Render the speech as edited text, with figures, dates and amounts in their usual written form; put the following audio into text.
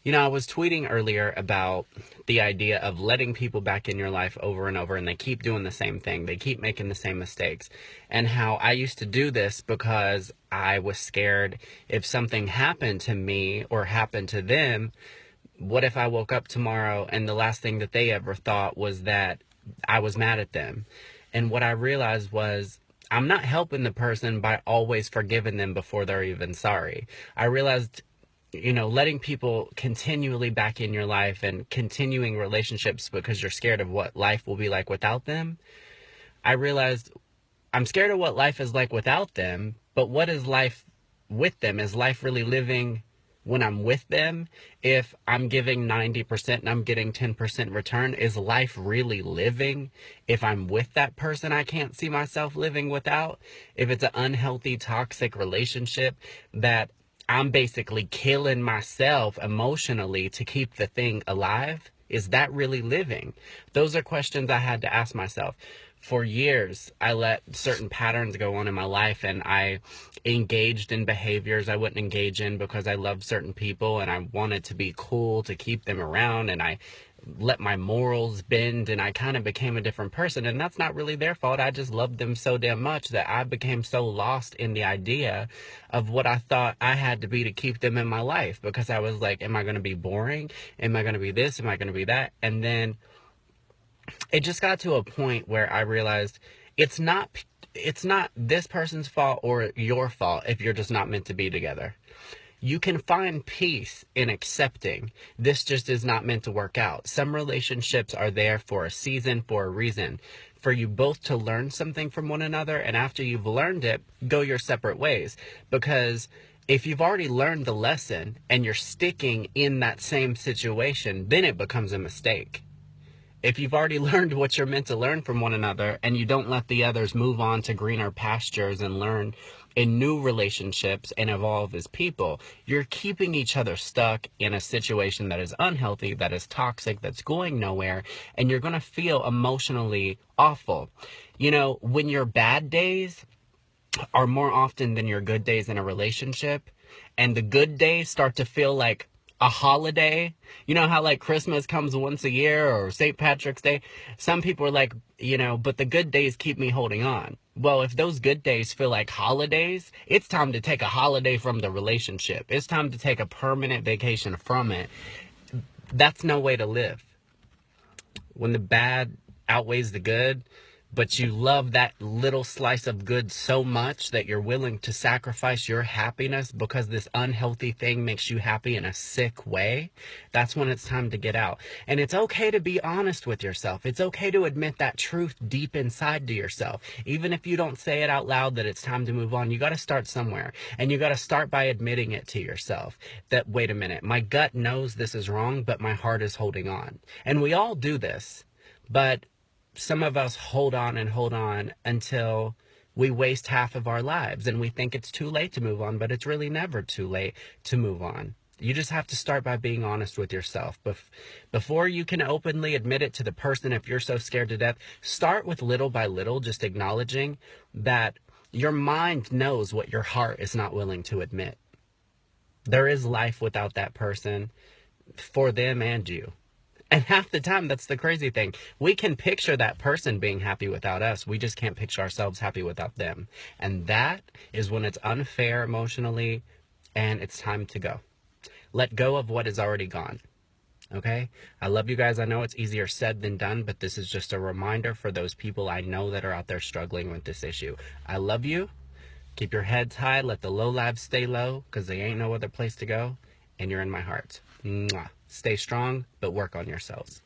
I was tweeting earlier about the idea of letting people back in your life over and over, and they keep doing the same thing. They keep making the same mistakes. And how I used to do this because I was scared if something happened to me or happened to them, what if I woke up tomorrow and the last thing that they ever thought was that I was mad at them? And what I realized was I'm not helping the person by always forgiving them before they're even sorry. I realized letting people continually back in your life and continuing relationships because you're scared of what life will be like without them. I realized I'm scared of what life is like without them, but what is life with them? Is life really living when I'm with them? If I'm giving 90% and I'm getting 10% return, is life really living if I'm with that person I can't see myself living without? If it's an unhealthy, toxic relationship that I'm basically killing myself emotionally to keep the thing alive, is that really living? Those are questions I had to ask myself. For years, I let certain patterns go on in my life, and I engaged in behaviors I wouldn't engage in because I loved certain people and I wanted to be cool to keep them around, and I let my morals bend, and I kind of became a different person. And that's not really their fault. I just loved them so damn much that I became so lost in the idea of what I thought I had to be to keep them in my life, because I was like, am I going to be boring? Am I going to be this? Am I going to be that? And then it just got to a point where I realized it's not this person's fault or your fault if you're just not meant to be together. You can find peace in accepting this just is not meant to work out. Some relationships are there for a season, for a reason, for you both to learn something from one another. And after you've learned it, go your separate ways. Because if you've already learned the lesson and you're sticking in that same situation, then it becomes a mistake. If you've already learned what you're meant to learn from one another and you don't let the others move on to greener pastures and learn in new relationships and evolve as people, you're keeping each other stuck in a situation that is unhealthy, that is toxic, that's going nowhere, and you're going to feel emotionally awful. When your bad days are more often than your good days in a relationship, and the good days start to feel like a holiday. You know how like Christmas comes once a year, or St. Patrick's Day? Some people are like, but the good days keep me holding on. Well, if those good days feel like holidays, it's time to take a holiday from the relationship. It's time to take a permanent vacation from it. That's no way to live. When the bad outweighs the good, but you love that little slice of good so much that you're willing to sacrifice your happiness because this unhealthy thing makes you happy in a sick way, that's when it's time to get out. And it's okay to be honest with yourself. It's okay to admit that truth deep inside to yourself. Even if you don't say it out loud that it's time to move on, you got to start somewhere. And you got to start by admitting it to yourself that, wait a minute, my gut knows this is wrong, but my heart is holding on. And we all do this, but some of us hold on until we waste half of our lives and we think it's too late to move on, but it's really never too late to move on. You just have to start by being honest with yourself. Before you can openly admit it to the person, if you're so scared to death, start with little by little, just acknowledging that your mind knows what your heart is not willing to admit. There is life without that person for them and you. And half the time, that's the crazy thing. We can picture that person being happy without us. We just can't picture ourselves happy without them. And that is when it's unfair emotionally and it's time to go. Let go of what is already gone. Okay? I love you guys. I know it's easier said than done, but this is just a reminder for those people I know that are out there struggling with this issue. I love you. Keep your heads high. Let the low lives stay low, because they ain't no other place to go. And you're in my heart. Mwah. Stay strong, but work on yourselves.